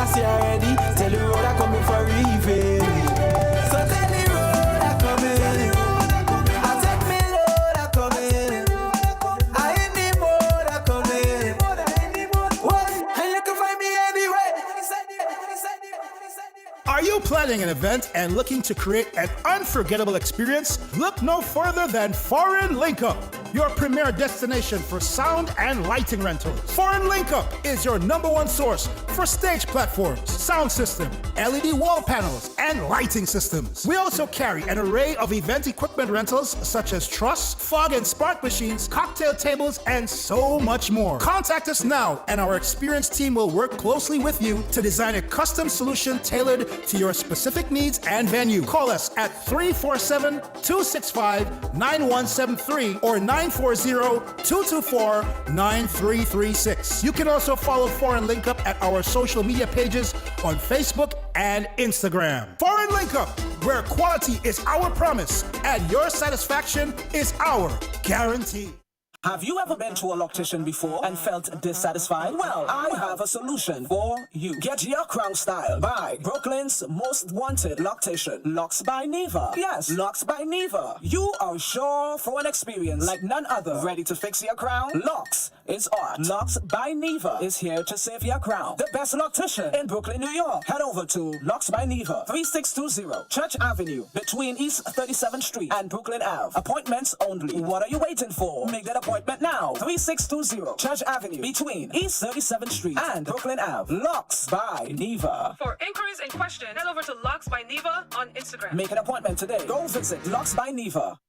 pass you already. Tell the road I coming for reveal. So tell the road I coming. I take me load I coming. I ain't the mode I coming. What? And you can find me anywhere. Are you planning an event and looking to create an unforgettable experience? Look no further than Foreign Link Up, your premier destination for sound and lighting rentals. Foreign Link Up is your #1 source for stage platforms, sound system, LED wall panels, and lighting systems. We also carry an array of event equipment rentals such as truss, fog and spark machines, cocktail tables, and so much more. Contact us now and our experienced team will work closely with you to design a custom solution tailored to your specific needs and venue. Call us at 347-265-9173 or 940-224-9336. You can also follow Foreign Link Up at our social media pages on Facebook and Instagram. Foreign Link Up, where quality is our promise and your satisfaction is our guarantee. Have you ever been to a loctician before and felt dissatisfied? Well, I have a solution for you. Get your crown style by Brooklyn's most wanted loctician, Locks by Neva. Yes, Locks by Neva. You are sure for an experience like none other. Ready to fix your crown? Locks is art. Locks by Neva is here to save your crown. The best loctician in Brooklyn, New York. Head over to Locks by Neva, 3620 Church Avenue, between East 37th Street and Brooklyn Ave. Appointments only. What are you waiting for? Make that appointment now. 3620 Church Avenue, between East 37th Street and Brooklyn Ave. Locks by Neva. For inquiries and questions, head over to Locks by Neva on Instagram. Make an appointment today. Go visit Locks by Neva.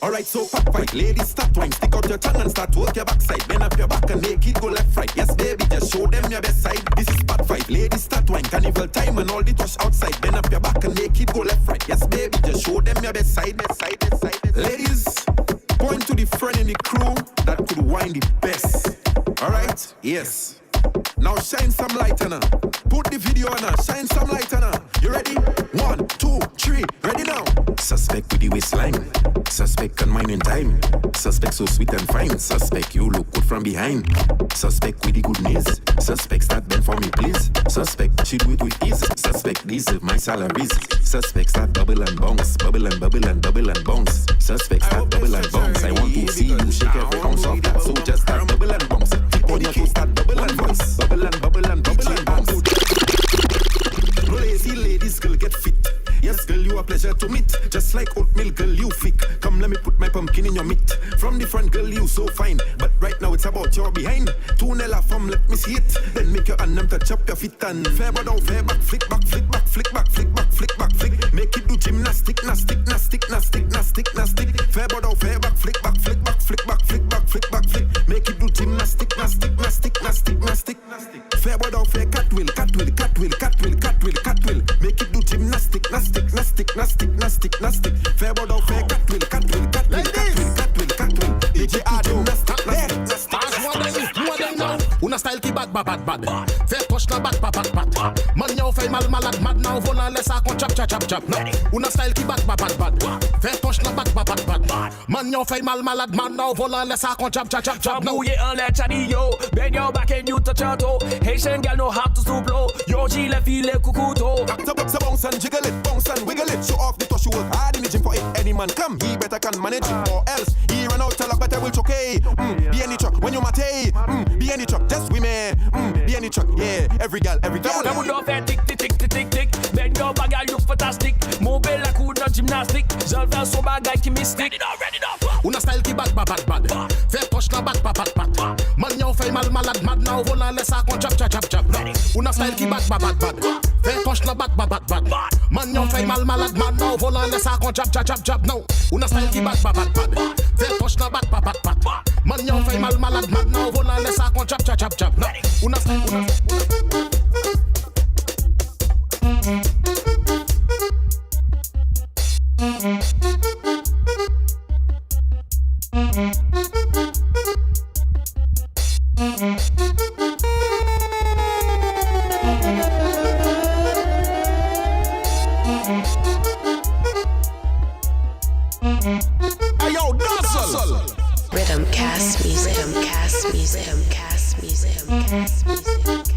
Alright, so pop fight, ladies start wine. Stick out your tongue and start to work your backside. Bend up your back and make it go left right. Yes, baby, just show them your best side. This is part 5. Ladies start wine. Carnival time and all the trash outside. Bend up your back and make it go left right. Yes, baby, just show them your best side. Ladies, point to the friend in the crew that could wine the best. Alright? Yes. Now shine some light on her. Put the video on her. Shine some light on her. You ready? 1, 2, 3. Ready now. Suspect with the waistline. Suspect on mine in time. Suspect so sweet and fine. Suspect you look good from behind. Suspect with the good knees. Suspect start bend for me please. Suspect she do it with ease. Suspect these are my salaries. Suspect start bubble and bounce. Bubble and bubble and bubble and bounce. Suspect start bubble and bounce. I want to see you shake every ounce of that. So just start bubble and bounce. On your toes start bubble and bounce. Bubble and bubble and bubble and bounce. Lazy ladies, girl, get fit. Yes, girl, you a pleasure to meet. Just like oatmeal, girl, you thick. Come, let me put my pumpkin in your meat. From the front, girl, you so fine. But right now, it's about your behind. Tunella from, let me see it. Then make your hand touch up your feet and fair down, fair back, flick back, flick back, flick back, flick back, flick back, flick. Make it do gymnastic, nastic, nastic, nastic, nastic, nastic. Fair down, fair back, flick back, flick back, flick back, flick back, flick back, flick. Make it do gymnastic, nastic, nastic, nastic, nastic. Fair down, fair catwill, catwill, catwill, catwill, catwill, catwill. Make it do gymnastic, nastic, nastic, nastic, nastic, nastic. Fair down, fair catwill, catwill, catwill, catwill, catwill, catwill. DJ Addo, nastic, nastic, nastic. Una style qui bad, bad, bad. Fais poche na bad, bad, bad. Man yon fait mal malade, mad now volant laisse à qu'on chap, chap, chap, chap. Una style qui bad, bad, bad. Fais poche na bad, bad, bad. Man yon fait mal malade, mad now volant laisse à qu'on chap, chap, chap, chap. Mouillé en l'air, Chandy, yo. Bend your back and you touch your toe. Haitian gal know how to stoop low. Yo, G, le file kukuto. Act up, bounce and jiggle it, bounce and wiggle it. Show off the touch, you work hard in the gym for it. Any man come, he better can manage it. Or else, he run out, tell a better will choke. Be any truck, when you mate. Be any truck, just women. Be any truck, yeah. Every gal, every gal. Double down, fair tick, tick, tick, tick, tick. Bend your back, you look fantastic. Mobile like who not gymnastic. J'en fais so bad, guy qui mystique. Ready now. Una style qui bad, bad, bad. Fais poche na bad, bad, bad. Man yon fait mal malade, mad now volant laisse à qu'on chap, chap, chap, chap. Una style qui bad, bad, bad. Fais poche na bad, bad, bad. Man yon fait mal malade, mad now volant laisse à qu'on chap, chap, chap, chap. No. Una style qui bad, bad, bad. Fais poche na bad, bad, bad. Man yon fait mal malade, mad now volant laisse à qu'on chap, chap, chap, chap. No. Una style, Ayo, Nuzzle! Rhythm cast music, rhythm cast music, rhythm cast music, rhythm cast music.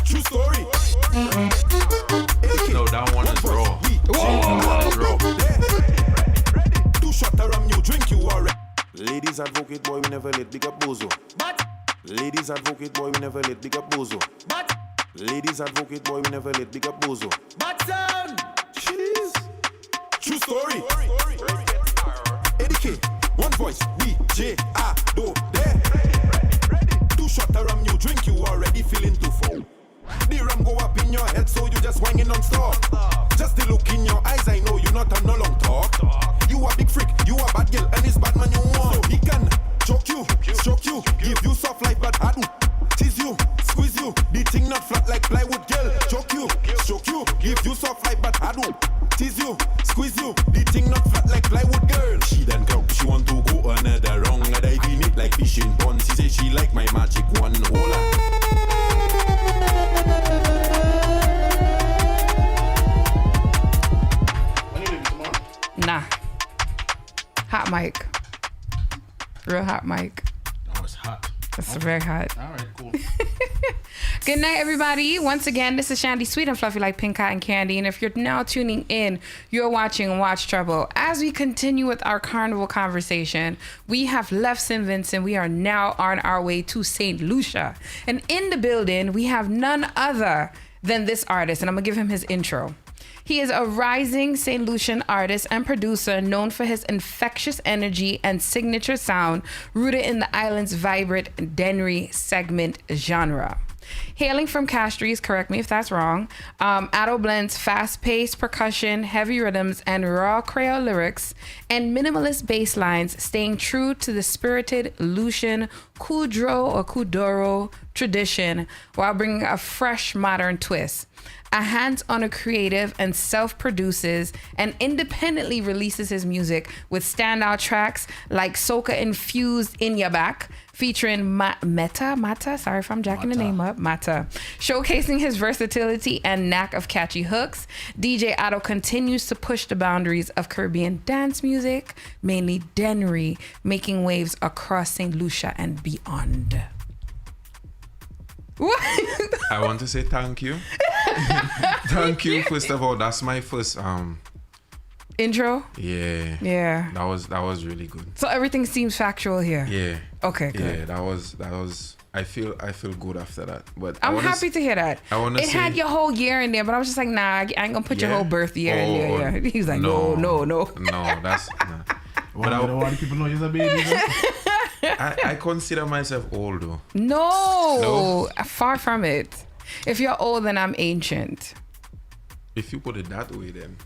True story. No, that one is raw. That is raw. Two shot around you, drink you already. Ladies advocate, boy, we never let big up bozo. Ladies advocate, boy, we never let big up bozo. Ladies advocate, boy, we never let big up bozo. Jeez. True story. Eddie one voice, DJ Addo there. Two shot around you, drink you already feeling too full. The rum go up in your head, so you just whining non-stop. Just the look in your eyes, I know you not a no long talk. You a big freak, you a bad girl, and it's bad man you want. So he can choke you, stroke you, give you soft life, but Addo tease you, squeeze you. The thing not flat like plywood, girl. Choke you, stroke you, give you soft life, but Addo tease you, squeeze you. The thing not flat like plywood, girl. She done come, she want to go another round. I dive in it like fishing pond. She say she like my magic one. Hola. Nah. Hot mic. Real hot mic. Oh, it's hot. It's very hot. All right, cool. Good night, everybody. Once again, this is Chandy, sweet and fluffy like pink cotton candy. And if you're now tuning in, you're watching Watch Chubble. As we continue with our carnival conversation, we have left St. Vincent. We are now on our way to St. Lucia. And in the building, we have none other than this artist. And I'm going to give him his intro. He is a rising St. Lucian artist and producer known for his infectious energy and signature sound rooted in the island's vibrant Dennery segment genre. Hailing from Castries, correct me if that's wrong, Addo blends fast-paced percussion, heavy rhythms, and raw Creole lyrics, and minimalist bass lines, staying true to the spirited Lucian Kuduro or Kuduro tradition while bringing a fresh modern twist. A hands-on creative and self-produces and independently releases his music with standout tracks like Soca Infused In Ya Back, featuring Mata, sorry if I'm jacking the name up, Mata. Showcasing his versatility and knack of catchy hooks, DJ Addo continues to push the boundaries of Caribbean dance music, mainly Dennery, making waves across St. Lucia and beyond. What? I want to say thank you. Thank you. First of all, that's my first intro. Yeah. That was really good. So everything seems factual here. Yeah. Okay. Good. Yeah. That was. I feel good after that. But I'm happy to hear that. It had your whole year in there, but I was just like, nah, I ain't gonna put your whole birth year in there. Yeah. He was like, no. No, that's. Nah. But I don't want people know you're a baby. I consider myself old though. No, far from it. If you're old, then I'm ancient. If you put it that way, then.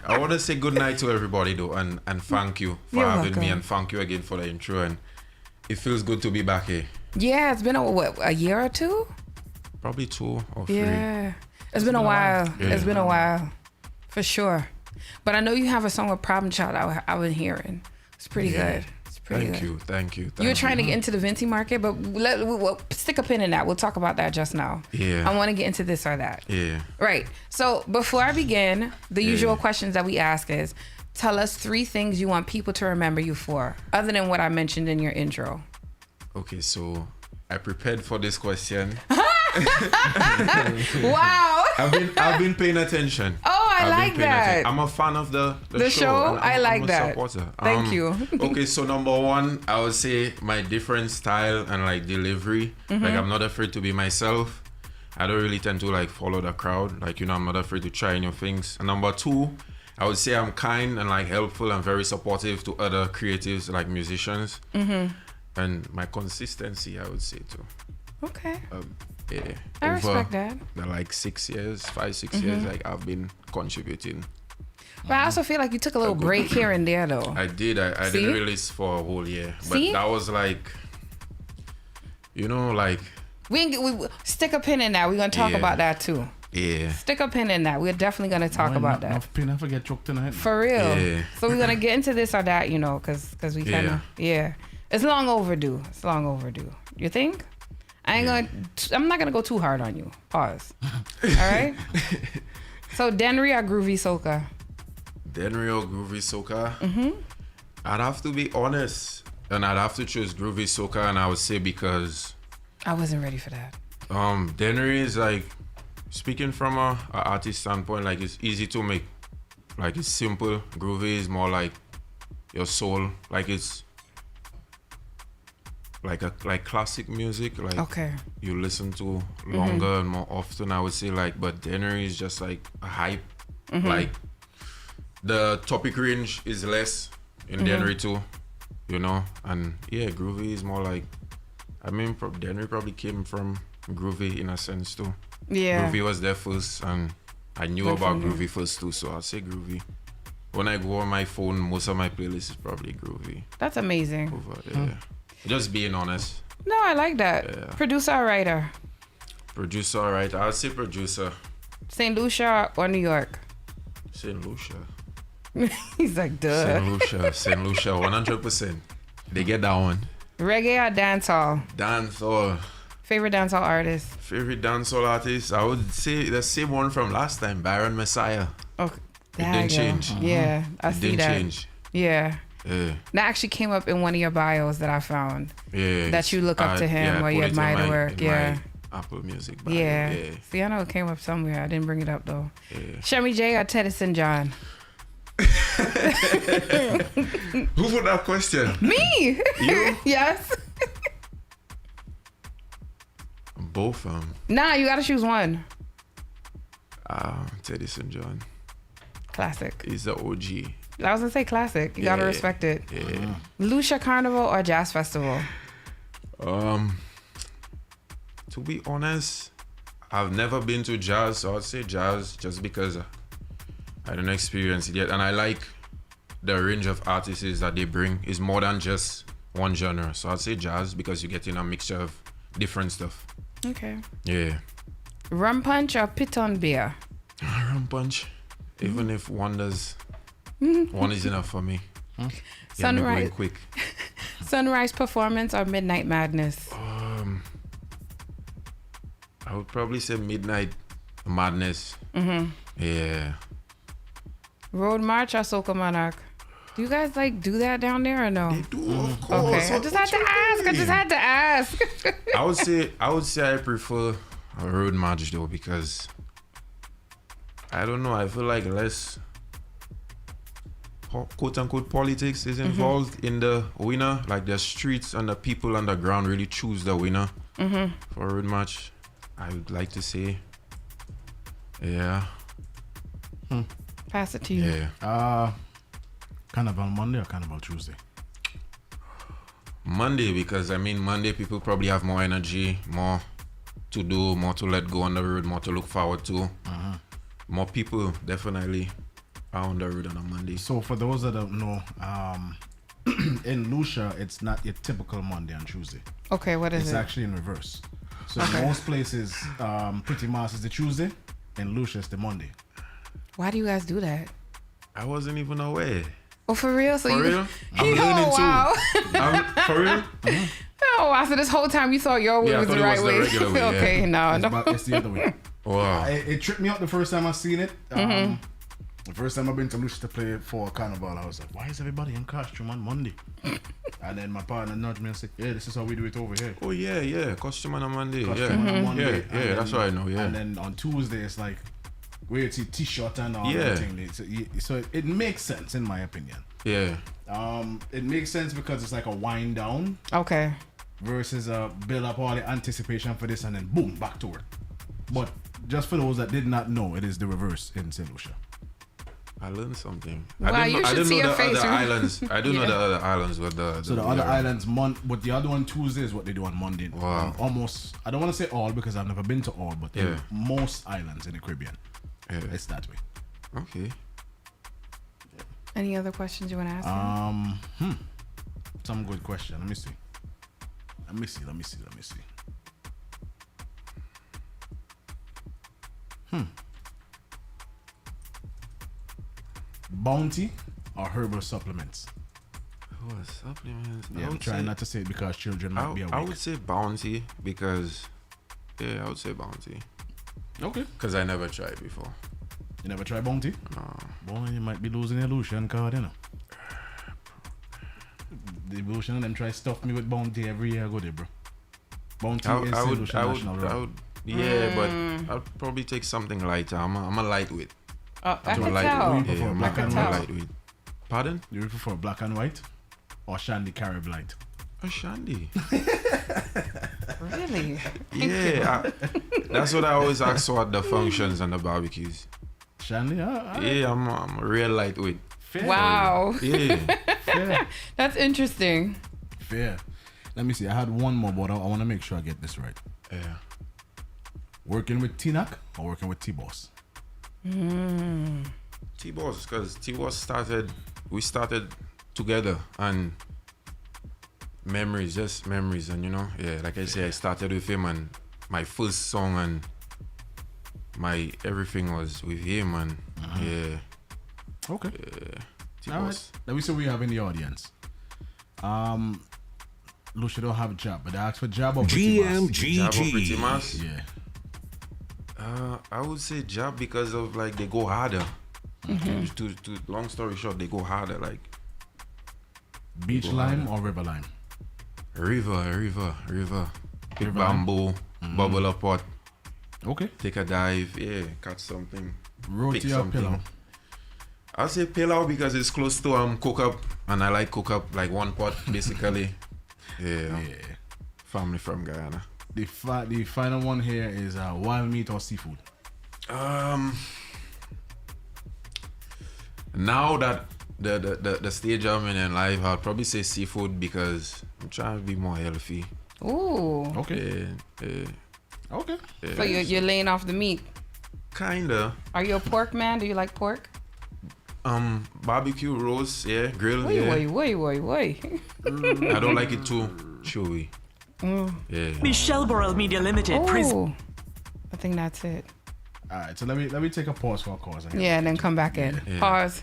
I want to say good night to everybody though, and thank you for having me, and thank you again for the intro. And it feels good to be back here. Yeah, it's been a year or two? Probably 2 or 3. Yeah, it's been a while. Yeah. It's been a while, for sure. But I know you have a song with Problem Child I've been hearing. It's pretty good. It's pretty good. Thank you. You're trying to get into the Venti market, but we'll stick a pin in that. We'll talk about that just now. Yeah. I want to get into this or that. Yeah. Right. So before I begin, the usual questions that we ask is, tell us 3 things you want people to remember you for, other than what I mentioned in your intro. Okay, so I prepared for this question. Wow. I've been paying attention. Oh, I like that. I'm a fan of the show. I like that. Supporter. Thank you. Okay, so number 1, I would say my different style and like delivery. Like I'm not afraid to be myself. I don't really tend to like follow the crowd. Like, I'm not afraid to try new things. And number 2, I would say I'm kind and like helpful and very supportive to other creatives like musicians. And my consistency, I would say too. Okay. Yeah. I respect that. The like 6 years, 5-6 years, like I've been contributing. But I also feel like you took a little break here and there though. I did. I didn't release for a whole year. But that was like, like... We stick a pin in that. We're going to talk about that too. Yeah. Stick a pin in that. We're definitely going to talk about that. Enough pin, I forget choked tonight. For real. Yeah. So we're going to get into this or that, because we kind of... Yeah. It's long overdue. You think? I'm not gonna go too hard on you. Pause. All right. So Dennery or Groovy Soca? Dennery or Groovy Soca? I'd have to be honest, and I'd have to choose Groovy Soca, and I would say because I wasn't ready for that. Dennery is like, speaking from a artist standpoint, like it's easy to make, like it's simple. Groovy is more like your soul, like it's like classic music, like you listen to longer and more often, I would say, like, but Dennery is just like a hype. Like the topic range is less in Dennery too, and Groovy is more like, Dennery probably came from Groovy in a sense too. Yeah, Groovy was there first, and I knew about Groovy first too, so I'll say Groovy. When I go on my phone, most of my playlist is probably Groovy. That's amazing. Just being honest. No, I like that. Yeah. Producer or writer? Producer or writer. I'll say producer. St. Lucia or New York? St. Lucia. He's like, duh. St. Lucia, 100%. They get that one. Reggae or dancehall? Dancehall. Favorite dancehall artist? Favorite dancehall artist? I would say the same one from last time, Byron Messiah. Okay. It didn't change. Yeah, I see that. It didn't change. Yeah. Yeah. That actually came up in one of your bios that I found. Yeah. That you look up to him or you admire the work. Yeah. Apple Music bio. Yeah. Yeah. See, I know it came up somewhere. I didn't bring it up though. Yeah. Shemmy J or Teddyson John? Who put that question? Me. You? Yes. Both of them. Nah, you gotta choose one. Teddy St. John. Classic. He's the OG. I was gonna say classic. You gotta respect it. Yeah. Lucia Carnival or Jazz Festival? To be honest, I've never been to jazz, so I'd say jazz just because I don't experience it yet. And I like the range of artists that they bring is more than just one genre. So I'd say jazz because you're getting a mixture of different stuff. Okay. Yeah. Rum punch or Piton beer? Rum punch. Even if one is enough for me. Yeah, Sunrise. quick. Sunrise performance or Midnight Madness? I would probably say Midnight Madness. Yeah. Road March or Soca Monarch? Do you guys like do that down there or no? They do, of course. Okay, I just had to ask. I would say I prefer a road march though because I don't know. I feel like less quote unquote politics is involved in the winner. Like the streets and the people on the ground really choose the winner for a road march. I would like to say, yeah. Pass it to you. Yeah. Carnival Monday or Carnival Tuesday? Monday, because I mean Monday people probably have more energy, more to do, more to let go on the road, more to look forward to. More people definitely are on the road on a Monday. So for those that don't know, in Lucia it's not your typical Monday and Tuesday. Okay, what is It's it? actually in reverse. So in most places, Pretty Mass is the Tuesday, and Lucia is the Monday. Why do you guys do that? I wasn't even aware. Oh, for real? So For you, real? I'm learning wow. too. For real? Oh, wow. So this whole time you thought your way Yeah, I was thought the it right was the way. regular way, yeah. Okay, no. It's the other way. Wow. It tripped me out the first time I seen it. The first time I've been to Lucia to play for Carnival, I was like, why is everybody in costume on Monday? And then my partner nudged me and said, yeah, this is how we do it over here. Oh yeah. Costume on a Monday. Costume on a Monday. Yeah, And that's then- what I know, yeah. And then on Tuesday, it's like, where it's a t-shirt and all Yeah. everything. So it makes sense, in my opinion. Yeah. It makes sense because it's like a wind down Okay. versus a build up all the anticipation for this and then boom, back to work. But just for those that did not know, it is the reverse in St. Lucia. I learned something. Wow, I you didn't should know see the your face. other islands. I do know the other islands with the So the other islands, but the other one Tuesday is what they do on Monday. Wow. Almost, I don't want to say all because I've never been to all, but in most islands in the Caribbean, it's that way. Okay. Any other questions you want to ask? Some good question. Let me see. Bounty or herbal supplements? Oh, supplements. Yeah, I'm trying not to say it because children might be awake. I would say Bounty because, I would say Bounty. Okay. Because I never tried before. You never try Bounty? No. Boy, you might be losing your Lucian card, you know. The Lucian them try stuff me with Bounty every year I go there, bro. Bounty is St. Lucia National Road. Yeah, but I'd probably take something lighter. I'm a lightweight. I can tell. Yeah, I'm Black and a white. lightweight. Pardon? Do you prefer black and white or Chandy Carib light? A Chandy. Really? Yeah, that's what I always ask for at the functions and the barbecues. Chandy? Yeah, I'm a real lightweight. Fair. Wow. Yeah. Fair. That's interesting. Fair. Let me see. I had one more, but I want to make sure I get this right. Yeah. Working with T-Nac or working with T-Boss? T-Boss, because T-Boss we started together and just memories. And like I say, I started with him and my first song and my everything was with him and Okay. T-Boss. All right. Let me see what we have in the audience. Lucia don't have a job, but they asked for job or Pretty Mass? Jab or Pretty Mass? Yeah. I would say Jab because of, like, they go harder. Long story short, they go harder. Like, Okay. Pretty Mass, I don't know. I would say Jab because of, like, they go harder. Like, long story short, they go harder. Like, Pretty Mass, because Pretty Mass, I would say Jab because of, like, they go harder. Like, Long story short, they go harder. Like, Beach lime or river lime? River. Pick bamboo, bubble up pot. Okay. Take a dive, catch something. Roti or pillow? I'll say pillow because it's close to cook up, and I like cook up like one pot basically. Yeah. Family from Guyana. The final one here is wild meat or seafood? Now that the stage I'm in life, I'll probably say seafood because I'm trying to be more healthy. Ooh. Okay. Okay. So you're laying off the meat? Kinda. Are you a pork man? Do you like pork? Barbecue, roast, grill, Wait. I don't like it too chewy. Yeah. Michelle Burrell Media Limited. I think that's it. All right, so let me take a pause for a cause. Yeah, and then come back in. Yeah. Pause.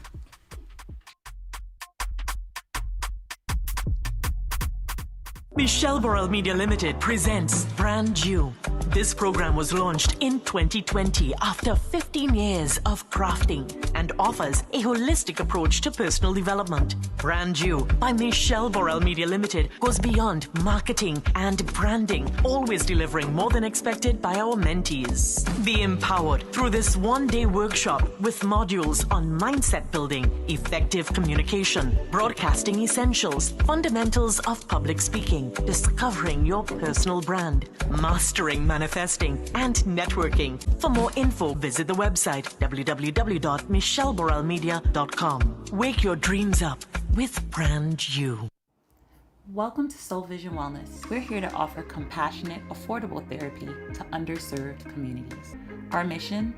Michelle Burrell Media Limited presents Brand New. This program was launched in 2020 after 15 years of crafting and offers a holistic approach to personal development. Brand New by Michelle Burrell Media Limited goes beyond marketing and branding, always delivering more than expected by our mentees. Be empowered through this one-day workshop with modules on mindset building, effective communication, broadcasting essentials, fundamentals of public speaking, discovering your personal brand, mastering manifesting, and networking. For more info, visit the website www.michelleborrellmedia.com. Wake your dreams up with Brand New. Welcome to Soul Vision Wellness. We're here to offer compassionate, affordable therapy to underserved communities. Our mission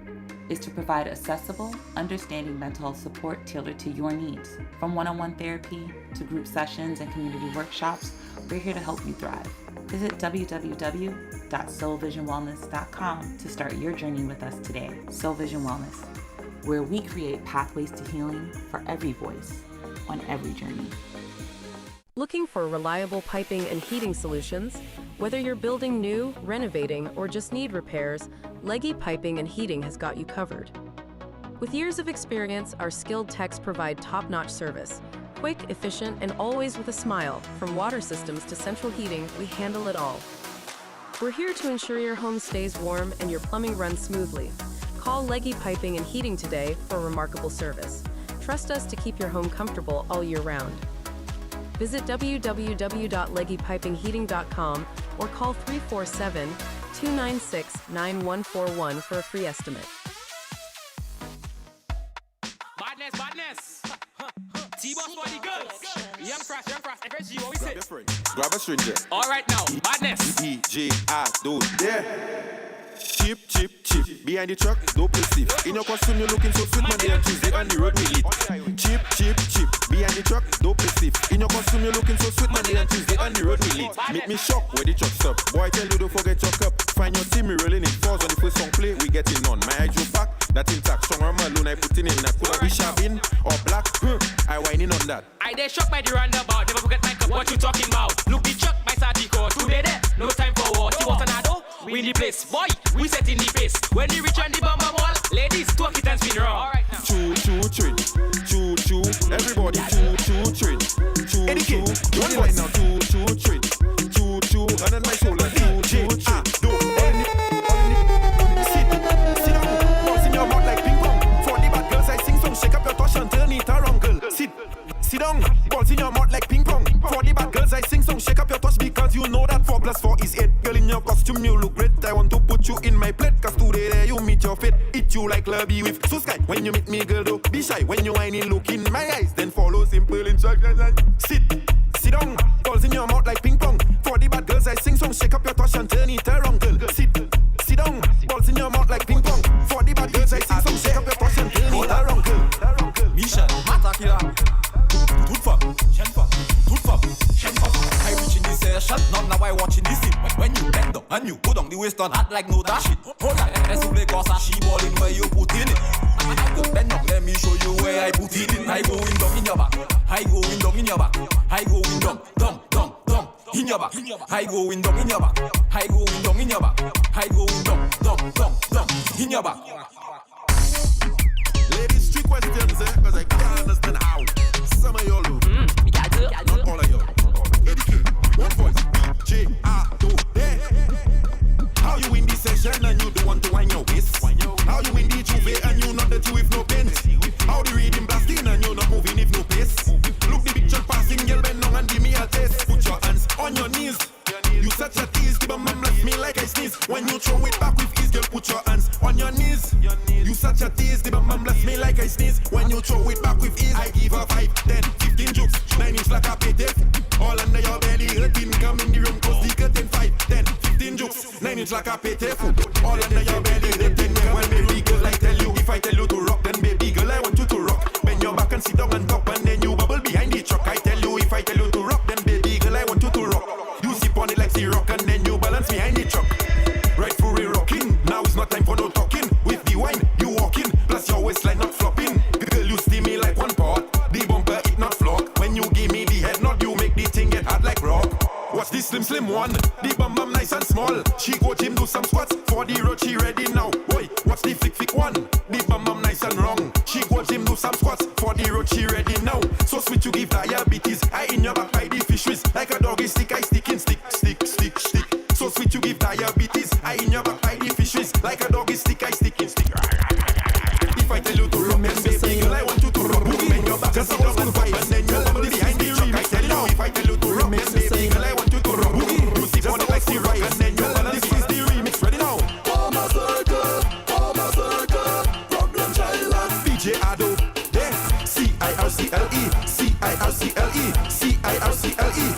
is to provide accessible, understanding mental health support tailored to your needs. From one-on-one therapy to group sessions and community workshops, we're here to help you thrive. Visit www.soulvisionwellness.com to start your journey with us today. Soul Vision Wellness, where we create pathways to healing for every voice on every journey. Looking for reliable piping and heating solutions? Whether you're building new, renovating, or just need repairs, Leggy Piping and Heating has got you covered. With years of experience, our skilled techs provide top-notch service. Quick, efficient, and always with a smile. From water systems to central heating, we handle it all. We're here to ensure your home stays warm and your plumbing runs smoothly. Call Leggy Piping and Heating today for remarkable service. Trust us to keep your home comfortable all year round. Visit www.leggypipingheating.com or call 347-296-9141 for a free estimate. Badness. T-Boss for the girls. Young fresh. FSG, what we say? Grab a stranger. All right now, badness. Addo. Yeah. Chip. Behind the truck, don't perceive. In your costume, you're looking so sweet, Monday and Tuesday on the road we eat. Chip. Behind the truck, don't perceive. In your costume, you're looking so sweet, Monday and Tuesday on the road we eat. Make me shock where the truck stop. Boy, I tell you, don't forget your cup. Find your team, me rolling it. Falls on the first song play, we getting on. My eye drew back, that intact. Strong arm alone, I put in that. Could I be sharpin' or black? I whining on that. I dey shock by the roundabout. Never forget my cup, what you talking about? Look the truck, my Sadiko. Today there, no time for war. T-Boss and Addo, we in the place. Boy, we set in the face. When we reach on the bumper wall, ladies, twerk it and spin around. All right now. Choo, everybody choo, train. Choo, one line now, choo, train. Choo, and then my soul like choo, train. Do, sit down, balls in your mouth like ping pong. For the bad girls I sing song, shake up your touch and turn it around, girl. Sit down, balls in your mouth like ping pong. For the bad girls I sing song, shake up your touch because you know that 4 + 4 is 8. Girl in your costume you look great. I want to put you in my plate, cause today there you meet your fate. Eat you like Lubby with so sky. When you meet me, girl, don't be shy. When you whine and look in my eyes, then follow simple instructions. Sit down, balls in your mouth like ping pong. For the bad girls I sing song, shake up your touch and turn it around, girl. Sit down, balls in your mouth like ping pong. For the bad girls I sing song, shake up your touch and turn it around, girl. Michel, Matakira. Toute femme. I reach in this session, not now I watching this scene. When you bend down and you go down the waist on act like no dash it. Hold on, let's play cause she balling where you put in it. I go bend down, let me show you where I put it in. I go in down in your back. I go in down in your back. I go in down in your back. I go in down in your back. I go in down in your back. I go in down in your back. Ladies, 3 questions, cause I can't understand how. Some of y'all look. Not you in the session and you don't want to wind your waist? How you in the Juve and you not dirty with no paint? How the reading blasting and you not moving if no pace? Look the picture passing, girl bend down and give me a taste. Put your hands on your knees. You such a tease, the bum bless me like I sneeze. When you throw it back with ease, girl, put your hands on your knees. You such a tease, the bum bless me like I sneeze. When you throw it back with ease, I give her 5, 10, 15 jokes, 9 inch like a payday. All under your belly, hurting, come in the room, cause the curtain 5, 10, 15 jokes, 9 inch like a payday. All under your belly, hurting, well, baby girl, I tell you, if I tell you to rock, then baby girl, I want you to rock. Bend your back and sit down on top, and then you bubble behind the truck. I tell you, if I tell you to rock, then baby girl, I want you to rock. You sip on it like the rock, and then you balance behind the truck. Right for a rocking, now it's not time for no talking. With the wine, you walking, plus your waistline not flopping. Girl, you steam me like one pot, the bumper it not flock. When you give me the head nod, you make the thing get hard like rock. Watch this slim one, the bum nice and small. She go gym do some squats, for the road she ready now. Boy, watch the flick one, the bum nice and wrong. She go gym do some squats, for the road she ready now. So sweet you give diabetes, I in your back by the fisheries. Like a doggy stick, I stick in stick. So sweet you give diabetes, I in your back by the fisheries. Like a doggy stick, I stick in stick. If I tell you to rock, then baby girl, I want you to rock. Bend your back, just sit down and fight, and then you'll level behind the truck. I tell you, if I tell you to rock, then baby girl, I want you to rock. You sit on it like the rock, and then you'll level. This is the remix, ready now. Oh my circle, problem child, DJ Addo, yeah. C-I-R-C-L-E.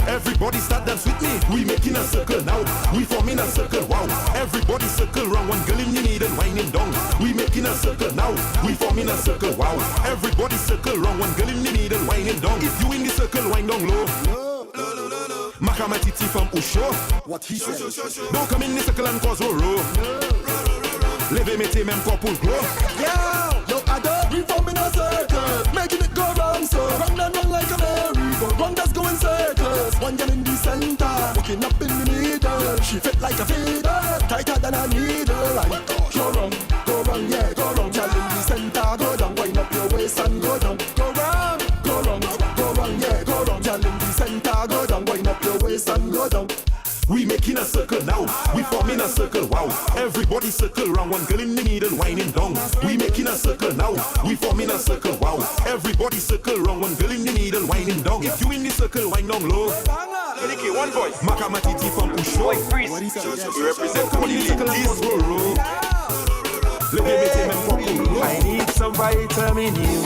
Everybody start dance with me. We making a circle now. We forming a circle, wow. Everybody circle round. One girl in the middle, winding down. We making a circle now. We forming a circle, wow. Everybody circle round. One girl in the middle, winding down. If you in the circle, wind down low. Makamatiti from Usho. What he said. Don't come in the circle and cause a row. Leve mete même corps pour le gros. Yo, Addo, we forming a circle, making it go round so. Round and round like a merry-go, round that's going circles. One girl in the center, walking up in the middle. She fit like a feeder, tighter than a needle. Like, go round, yeah, go round. Girl in the center, go down, wind up your waist and go down. Go round, yeah, go round. Girl in the center, go down, wind up your waist and go down. We making a circle now, we forming a circle, wow. Everybody circle round, one girl in the middle, winding down. We making a circle now, we forming a circle, wow. Everybody circle round, one girl in the middle, winding down. If you in the circle, wind down low. Okay, one voice. Makamatiti from Usho. You represent only this world. I need some vitamin U.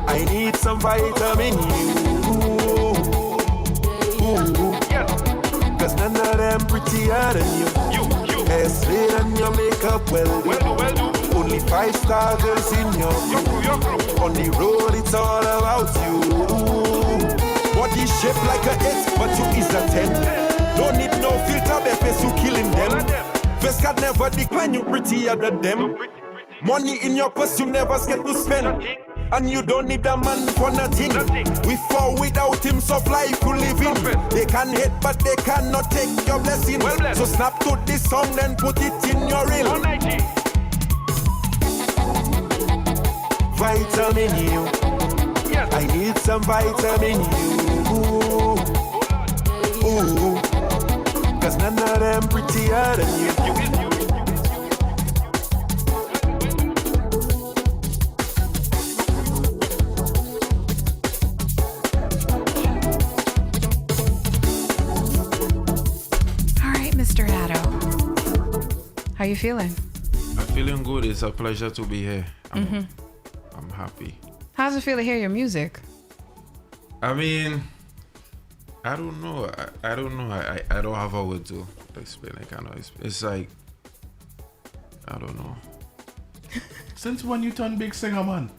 I need some vitamin U. Cause none of them prettier than you. Hair straight and your makeup well do. Only 5-star girls in your crew. On the road it's all about you. Body shaped like a 8, but you is a 10. Don't need no filter, face you killing them. Face card never decline, you prettier than them. Money in your purse you never scared to spend. And you don't need a man for nothing. We fall without him, so life you live in. They can hate, but they cannot take your blessing. So snap to this song, then put it in your reel. Vitamin U. I need some vitamin U. Cause none of them prettier than you. How you feeling? I'm feeling good. It's a pleasure to be here. I'm happy. How's it feel to hear your music? I mean, I don't know. I don't know. I don't have a word to explain. It's like, I don't know. Since when you turn big singer, man?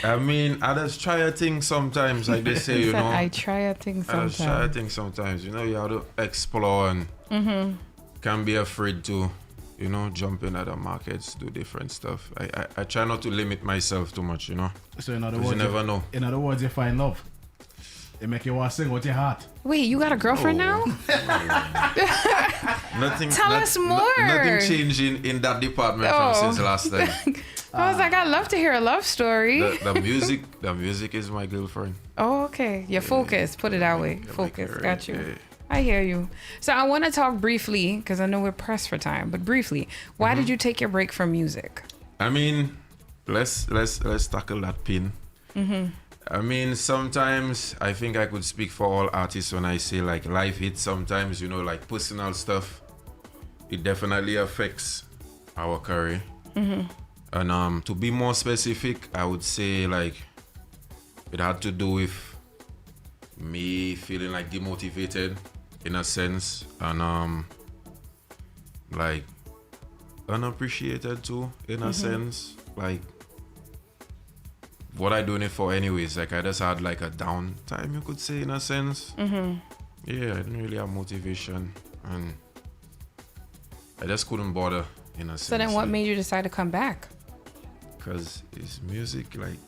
I mean, I just try a thing sometimes, like they say, you know. I try a thing sometimes. You know, you have to explore and can't be afraid to, you know, jump in other markets, do different stuff. I try not to limit myself too much, you know. So in other words, you never know. In other words, you find love. It make you want to sing with your heart. Wait, you got a girlfriend now? Tell us more. Nothing changed in that department from since last time. I was like, I'd love to hear a love story. The music is my girlfriend. Oh, okay. Your focus. Put it that way. Focus. Got you. I hear you. So I want to talk briefly, because I know we're pressed for time, but briefly, why did you take your break from music? I mean, let's tackle that pin. I mean, sometimes I think I could speak for all artists when I say like life hits sometimes, you know, like personal stuff. It definitely affects our career. And to be more specific, I would say like it had to do with me feeling like demotivated in a sense, and like unappreciated too in a sense. Like, what I doing it for anyways? Like, I just had like a down time, you could say, in a sense. Yeah, I didn't really have motivation, and I just couldn't bother in a sense. So then what made you decide to come back? Because it's music, like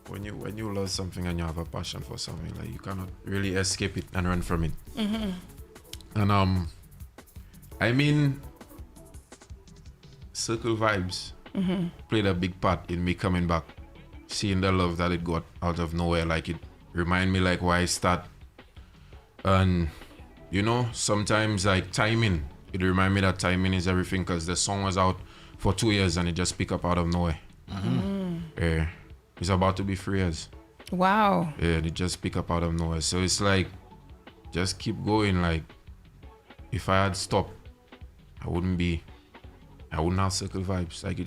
when you love something and you have a passion for something, like you cannot really escape it and run from it. And I mean, Circle Vibes played a big part in me coming back, seeing the love that it got out of nowhere. Like, it remind me like why I start. And you know, sometimes like timing, it remind me that timing is everything, because the song was out for 2 years and it just pick up out of nowhere. Yeah, it's about to be 3 years. Wow. Yeah, it just pick up out of nowhere. So it's like, just keep going. Like, if I had stopped, I wouldn't have Circle Vibes. Like, it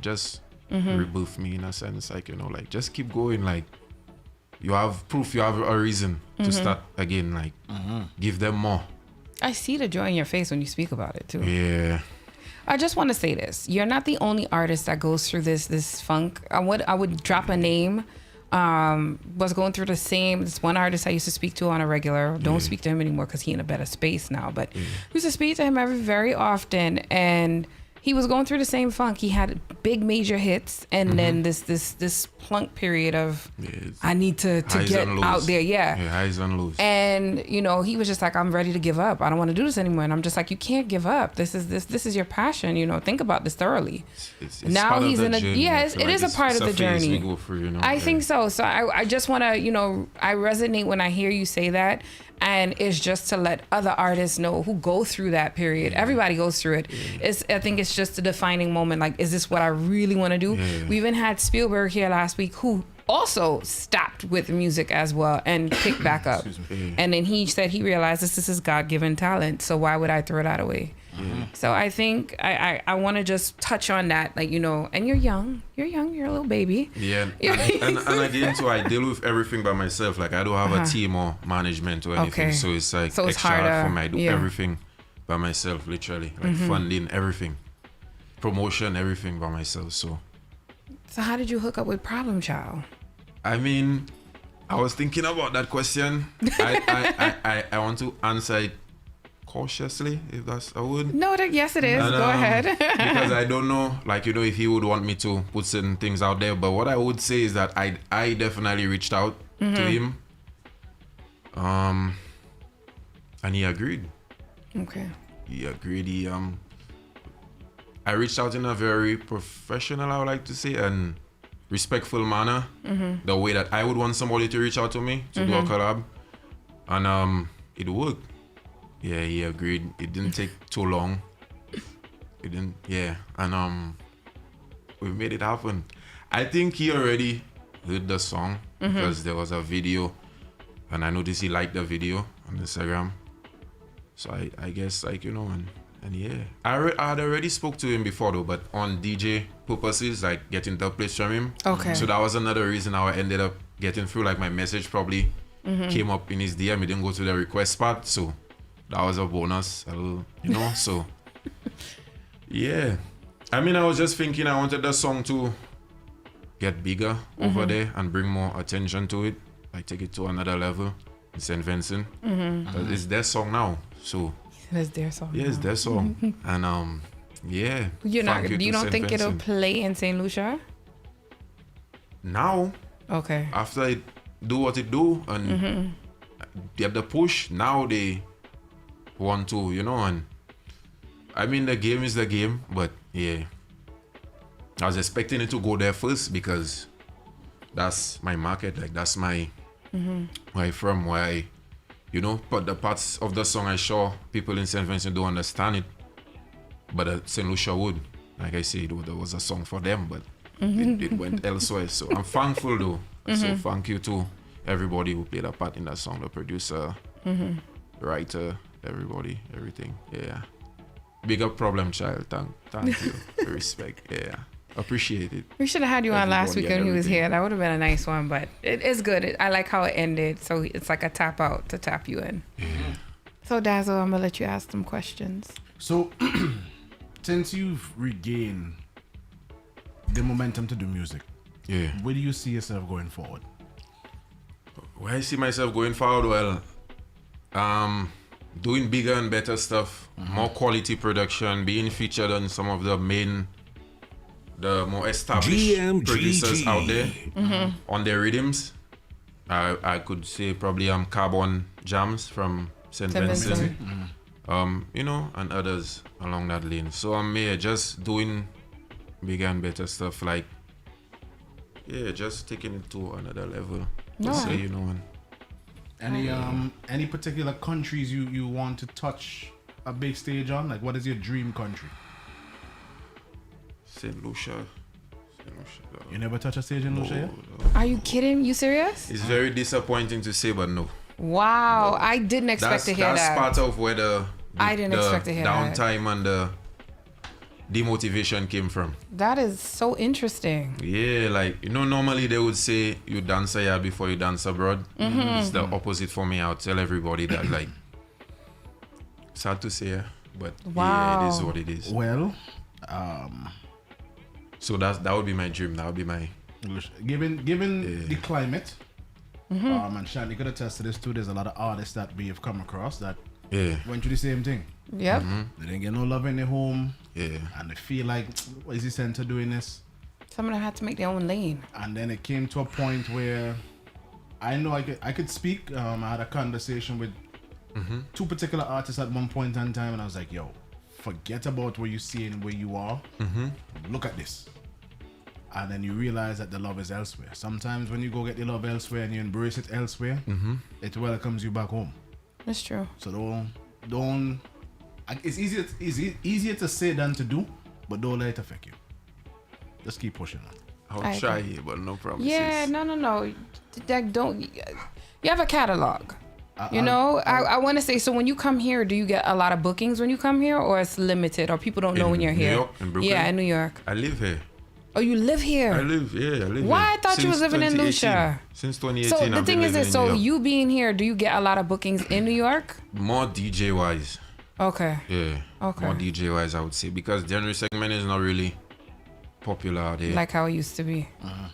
just rebirthed me in a sense. Like, you know, like, just keep going. Like, you have proof, you have a reason to start again. Like, give them more. I see the joy in your face when you speak about it too. Yeah. I just want to say this: you're not the only artist that goes through this funk. I would drop a name. Was going through the same. This one artist I used to speak to on a regular. Don't speak to him anymore because he's in a better space now. But used to speak to him very often, and he was going through the same funk. He had big major hits, and then this plunk period of I need to get out there. Yeah, highs and lows. And you know, he was just like, I'm ready to give up. I don't want to do this anymore. And I'm just like, you can't give up. This is your passion. You know, think about this thoroughly. It's now he's in a journey. it is a part of the journey. We go through, you know? I think so. So I just want to, you know, I resonate when I hear you say that. And it's just to let other artists know who go through that period. Everybody goes through it. I think it's just a defining moment. Like, is this what I really want to do? We even had Spielberg here last week, who also stopped with music as well and picked back up. And then he said he realized this is his God-given talent. So why would I throw that away? So I think I want to just touch on that, like, you know, and you're young, you're a little baby. Yeah, and again, so I deal with everything by myself. Like, I don't have a team or management or anything, so it's like extra hard for me. I do everything by myself, literally, like funding, everything, promotion, everything by myself. So how did you hook up with Problem Child? I mean, I was thinking about that question. I want to answer it cautiously, if that's a word. No, yes it is. And, go ahead. Because I don't know, like, you know, if he would want me to put certain things out there. But what I would say is that I definitely reached out to him. And he agreed. Okay. He agreed. I reached out in a very professional, I would like to say, and respectful manner. The way that I would want somebody to reach out to me to do a collab. And it worked. Yeah, he agreed. It didn't take too long. It didn't, and we made it happen. I think he already heard the song because there was a video, and I noticed he liked the video on Instagram. So I guess, like, you know, and yeah, I had already spoke to him before though, but on DJ purposes, like getting the place from him. Okay. So that was another reason how I ended up getting through. Like, my message probably came up in his DM. It didn't go to the request part, so that was a bonus, you know. So yeah, I mean, I was just thinking I wanted the song to get bigger over there and bring more attention to it, like take it to another level in St. Vincent. But it's their song now, so it's their song. Yeah, it's their song. And yeah. You don't think it'll play in St. Lucia? Now. Okay. After it do what it do and get the push, now they want to, you know. And I mean, the game is the game, but yeah, I was expecting it to go there first because that's my market. Like, that's my where I from, where I you know, but the parts of the song I sure people in St. Vincent don't understand it, but St. Lucia would. Like I said, there was a song for them, but it went elsewhere. So I'm thankful though. So thank you to everybody who played a part in that song, the producer, writer, everybody, everything. Yeah. Big up Problem Child. Thank you. Respect. Yeah. Appreciate it. We should have had you on last week when he was here. That would have been a nice one, but it is good. I like how it ended. So it's like a tap out to tap you in. Yeah. So Dazzle, I'm gonna let you ask some questions. So since you've regained the momentum to do music, where do you see yourself going forward? Where I see myself going forward, well, doing bigger and better stuff, more quality production, being featured on some of the more established producers out there on their rhythms. I could say probably Carbon Jams from St. Vincent, you know, and others along that lane. So I'm here just doing bigger and better stuff, like just taking it to another level. So, you know, any particular countries you want to touch a big stage on? Like, what is your dream country? St. Lucia. You never touch a stage in Lucia yet? Are you kidding? You serious? It's very disappointing to say, but no. Wow, no. I didn't expect to hear that. That's part of where the expect to hear downtime and the demotivation came from. That is so interesting. Yeah, like, you know, normally they would say you dance here before you dance abroad. It's the opposite for me. I'll tell everybody that, like, sad to say, but yeah, it is what it is. Well, so that would be my dream. That would be my given the climate. And Chandy could attest to this too. There's a lot of artists that we have come across that went through the same thing. Yep. They didn't get no love in their home. Yeah. And they feel like, what is he center doing this? Some of them had to make their own lane. And then it came to a point where I know I could speak. I had a conversation with two particular artists at one point in time, and I was like, yo, forget about what you see and where you are. Look at this. And then you realize that the love is elsewhere. Sometimes when you go get the love elsewhere and you embrace it elsewhere, it welcomes you back home. That's true. So don't. It's easier to say than to do, but don't let it affect you. Just keep pushing on. I'll try it, but no promises. Yeah, no. Don't. You have a catalog. You know, I want to say, so when you come here, do you get a lot of bookings when you come here, or it's limited, or people don't know when you're here? New York, in Brooklyn? Yeah, in New York. I live here. Oh, you live here? I live here. Why? I thought you was living in Lucia. Since 2018. So the thing is this, so you being here, do you get a lot of bookings in New York? More DJ wise. Okay. Yeah. Okay. More DJ wise, I would say, because genre segment is not really popular out there. Like how it used to be.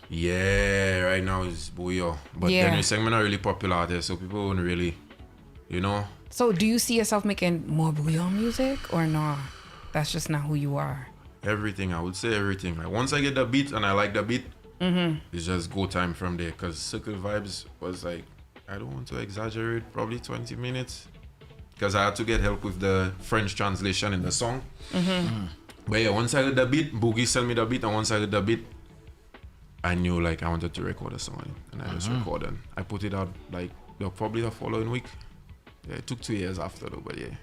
Yeah, right now it's booyah. But genre segment not really popular out there, so people wouldn't really, you know. So do you see yourself making more booyah music, or no? That's just not who you are. Everything, I would say everything. Like, once I get the beat and I like the beat, it's just go time from there. Because Circle Vibes was like, I don't want to exaggerate, probably 20 minutes. Because I had to get help with the French translation in the song. But yeah, once I got the beat, Boogie sent me the beat, and once I got the beat, I knew like I wanted to record a song, and I just recorded. And I put it out like probably the following week. Yeah, it took 2 years after though, but yeah.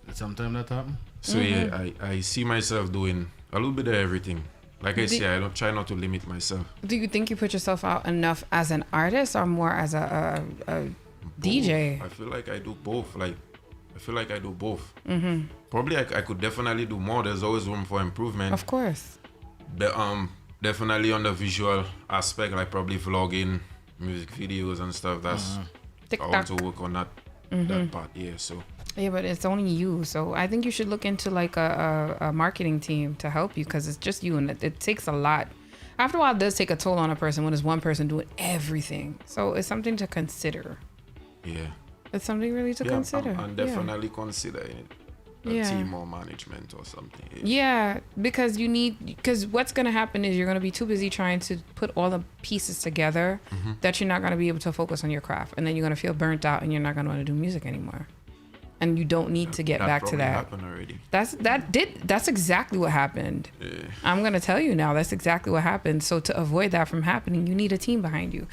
Did sometime that happen? So yeah, I see myself doing a little bit of everything. Like I say, I don't try not to limit myself. Do you think you put yourself out enough as an artist or more as a DJ? I feel like I do both. Probably I could definitely do more. There's always room for improvement. Of course. Definitely on the visual aspect, like probably vlogging, music videos and stuff. That's I want to work on that part. Yeah, so. Yeah, but it's only you. So I think you should look into like a marketing team to help you, because it's just you, and it takes a lot. After a while, it does take a toll on a person when there's one person doing everything. So it's something to consider. Yeah. It's something really to consider. I'm definitely considering it. A team or management or something. Yeah, because what's going to happen is you're going to be too busy trying to put all the pieces together that you're not going to be able to focus on your craft. And then you're going to feel burnt out and you're not going to want to do music anymore. and you don't need to get back to that. Happened already. That's exactly what happened. Yeah. I'm gonna tell you now. That's exactly what happened. So to avoid that from happening, you need a team behind you.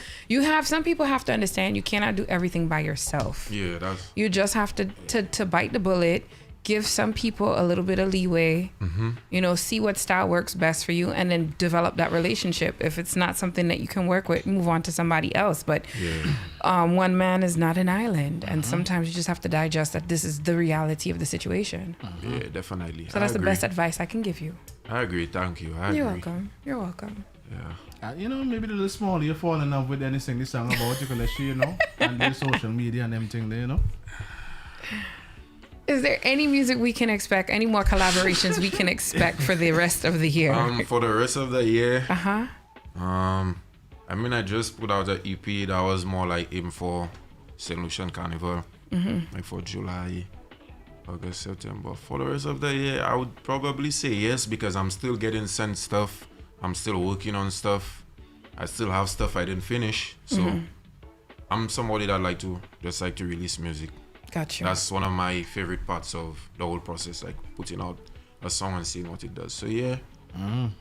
Some people have to understand you cannot do everything by yourself. Yeah, you just have to bite the bullet. Give some people a little bit of leeway, see what style works best for you, and then develop that relationship. If it's not something that you can work with, move on to somebody else. But one man is not an island, and sometimes you just have to digest that this is the reality of the situation. Yeah, definitely. So that's the best advice I can give you. I agree. Thank you. You're welcome. You're welcome. Yeah. Maybe the little small you fall in love with anything this song about, you can let you know, and the social media and everything there, Is there any music we can expect? Any more collaborations we can expect for the rest of the year? For the rest of the year, I just put out an EP that was more like aim for St. Lucian Carnival, like for July, August, September. For the rest of the year, I would probably say yes, because I'm still getting sent stuff. I'm still working on stuff. I still have stuff I didn't finish. So I'm somebody that like to release music. Gotcha. That's one of my favorite parts of the whole process, like putting out a song and seeing what it does. So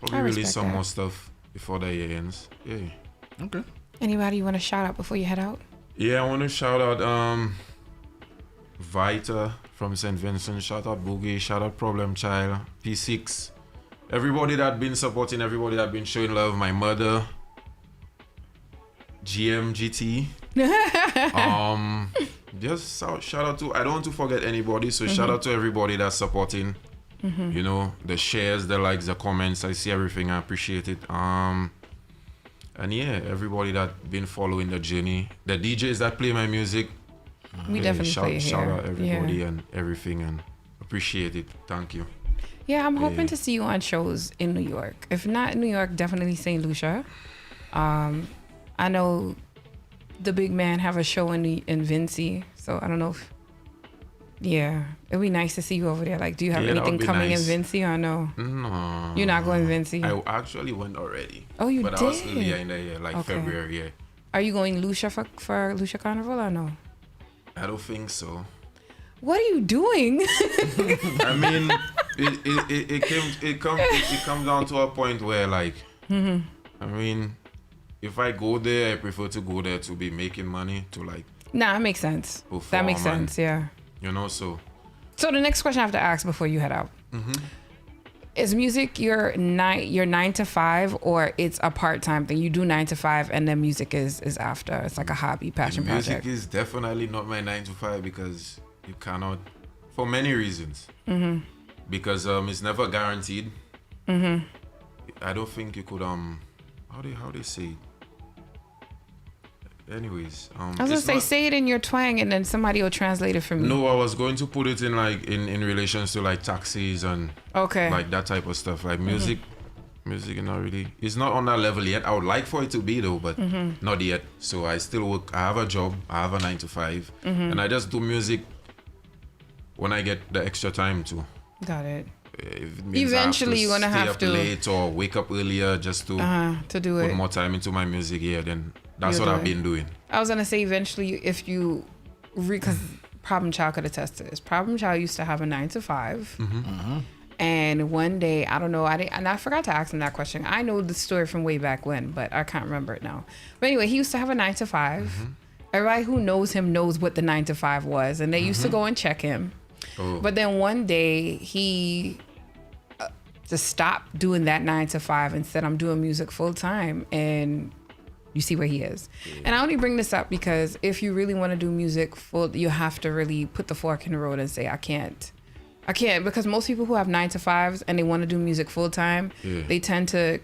probably release some more stuff before the year ends. Yeah. Okay. Anybody you want to shout out before you head out? Yeah, I want to shout out Vita from St. Vincent. Shout out Boogie. Shout out Problem Child. P6. Everybody that been supporting, everybody that been showing love. My mother. GMGT. Just shout out to, I don't want to forget anybody, so shout out to everybody that's supporting, the shares, the likes, the comments. I see everything. I appreciate it. And everybody that been following the journey, the DJs that play my music, we definitely shout out everybody and everything, and appreciate it. Thank you. Yeah, I'm hoping to see you on shows in New York. If not New York, definitely St. Lucia. I know the big man have a show in Vincy, so I don't know if it'd be nice to see you over there. Like, do you have anything coming in Vincy or no? No, you're not going Vincy. I actually went already. Oh, you but did? I was still in the year, February. Yeah. Are you going Lucia for Lucia Carnival or no? I don't think so. What are you doing? I mean, it comes down to a point where I mean, if I go there, I prefer to go there to be making money, to Nah, that makes sense. That makes sense, yeah. So the next question I have to ask before you head out. Is music your 9 to 5, or it's a part-time thing? You do 9 to 5 and then music is after. It's like a hobby, passion project. Music is definitely not my 9 to 5, because you cannot, for many reasons. Because it's never guaranteed. I don't think you could how they say it? Anyways, I was gonna say it in your twang, and then somebody will translate it for me. No, I was going to put it in in relations to taxis and that type of stuff. Like music is not really, it's not on that level yet. I would like for it to be though, but not yet. So I still work. I have a job. I have a 9 to 5, and I just do music when I get the extra time to. Got it. Eventually you're gonna have to stay up late or wake up earlier just to do put more time into my music. Then that's what I've been doing. I was gonna say eventually, if you because Problem Child could attest to this. Problem Child used to have a 9 to 5, and one day, I don't know, I forgot to ask him that question. I know the story from way back when, but I can't remember it now. But anyway, he used to have a 9 to 5. Everybody who knows him knows what the 9 to 5 was, and they used to go and check him. But then one day he just stopped doing that 9 to 5 and said, I'm doing music full time, and you see where he is. And I only bring this up because if you really want to do music full, you have to really put the fork in the road and say, I can't, because most people who have 9 to 5s and they want to do music full time, they tend to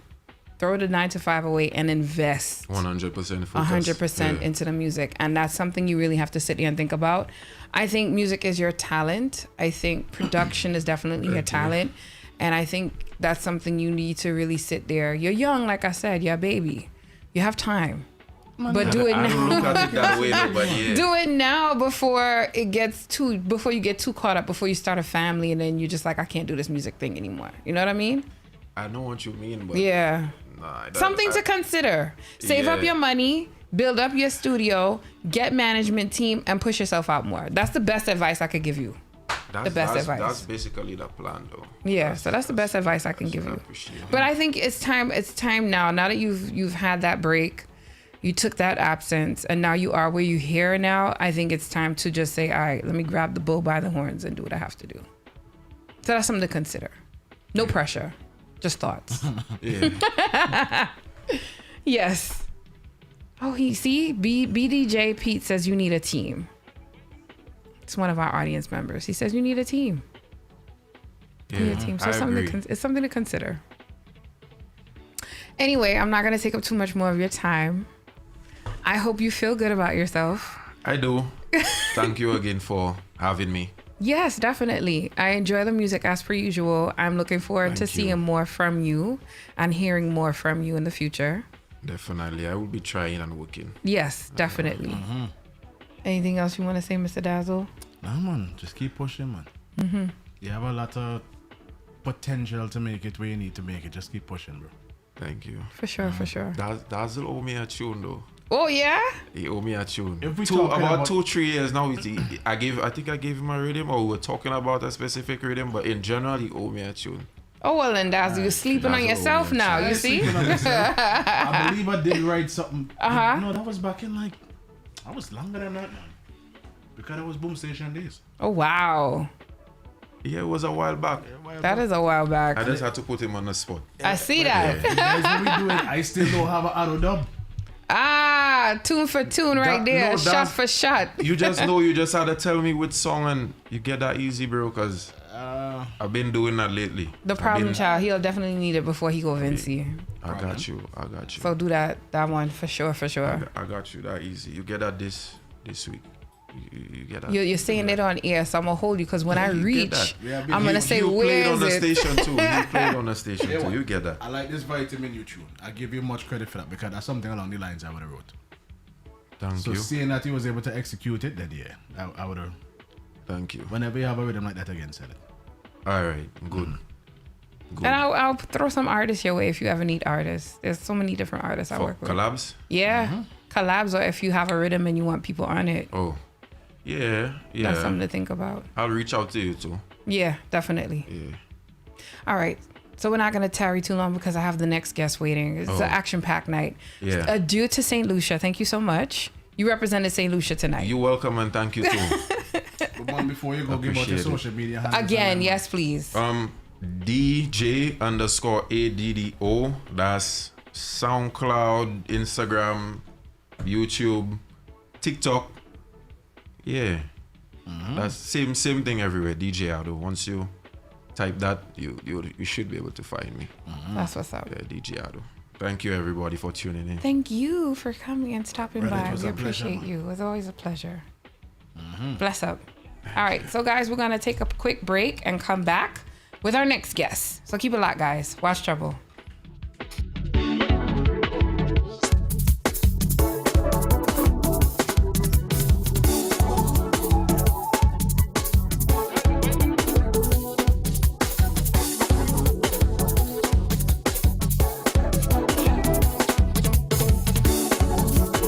throw the 9 to 5 away and invest 100% into the music. And that's something you really have to sit here and think about. I think music is your talent. I think production is definitely your talent. And I think that's something you need to really sit there. You're young, like I said, you're a baby. You have time. But do it now. I don't look at it that way, though, but yeah. Do it now before you get too caught up, before you start a family and then you're just like, I can't do this music thing anymore. You know what I mean? I know what you mean, but yeah. Something to consider. Save up your money. Build up your studio, get management team, and push yourself out more. That's the best advice I could give you. The best advice. That's basically the plan, though. Yeah, so that's the best advice I can give you. But I think it's time now. Now that you've had that break, you took that absence, and now you are where you're here now. I think it's time to just say, all right, let me grab the bull by the horns and do what I have to do. So that's something to consider. No pressure, just thoughts. Yeah. Yes. Oh, BDJ Pete says you need a team. It's one of our audience members. He says you need a team. Yeah, you need a team. So it's something to consider. Anyway, I'm not going to take up too much more of your time. I hope you feel good about yourself. I do. Thank you again for having me. Yes, definitely. I enjoy the music as per usual. I'm looking forward to seeing more from you and hearing more from you in the future. Definitely. I will be trying and working. Yes, definitely. Mm-hmm. Anything else you want to say, Mr. Dazzle? Nah, man. Just keep pushing, man. Mm-hmm. You have a lot of potential to make it where you need to make it. Just keep pushing, bro. Thank you. For sure, for sure. Dazzle owe me a tune, though. Oh, yeah? He owe me a tune. About 2-3 years now, I think I gave him a rhythm, or we were talking about a specific rhythm, but in general, he owe me a tune. Oh, well, then, Dazzle, you're sleeping on yourself now, you see? I believe I did write something. Uh-huh. No, that was back in I was longer than that, man. Because it was Boom Station days. Oh, wow. Yeah, it was a while back. That is a while back. I just had to put him on the spot. I see that. Guys, when we do it, I still don't have an Addo dub. Ah, tune for tune right there. Shot for shot. You just know, you just had to tell me which song and you get that easy, bro, because I've been doing that lately. The problem child, he'll definitely need it before he go Vinci. I got you. So do that one for sure. I got you that easy. You get that this week. You get that. You're saying it on air, so I'm gonna hold you because when I reach, I'm gonna say where is it? You played on the station too. You get that. I like this vitamin you tune. I give you much credit for that because that's something along the lines I would have wrote. Thank you. So seeing that he was able to execute it, then yeah, I would have. Thank you. Whenever you have a rhythm like that again, said it. All right, good. And I'll throw some artists your way if you ever need artists. There's so many different artists I work with. Collabs? Yeah, collabs, or if you have a rhythm and you want people on it. Oh, yeah. That's something to think about. I'll reach out to you too. Yeah, definitely. Yeah. All right. So we're not going to tarry too long because I have the next guest waiting. It's an action-packed night. Yeah. Adieu to St. Lucia. Thank you so much. You represented St. Lucia tonight. You're welcome and thank you too. But one before you go, give out your social media handles. Again, yes, please. DJ_ADDO. That's SoundCloud, Instagram, YouTube, TikTok. Yeah. That's same thing everywhere. DJ Addo. Once you type that, you should be able to find me. That's what's up. Yeah, DJ Addo. Thank you everybody for tuning in. Thank you for coming and stopping by. We appreciate pleasure, you. It was always a pleasure. Bless up. All right, so guys, we're gonna take a quick break and come back with our next guest. So keep it locked, guys. Watch Chubble.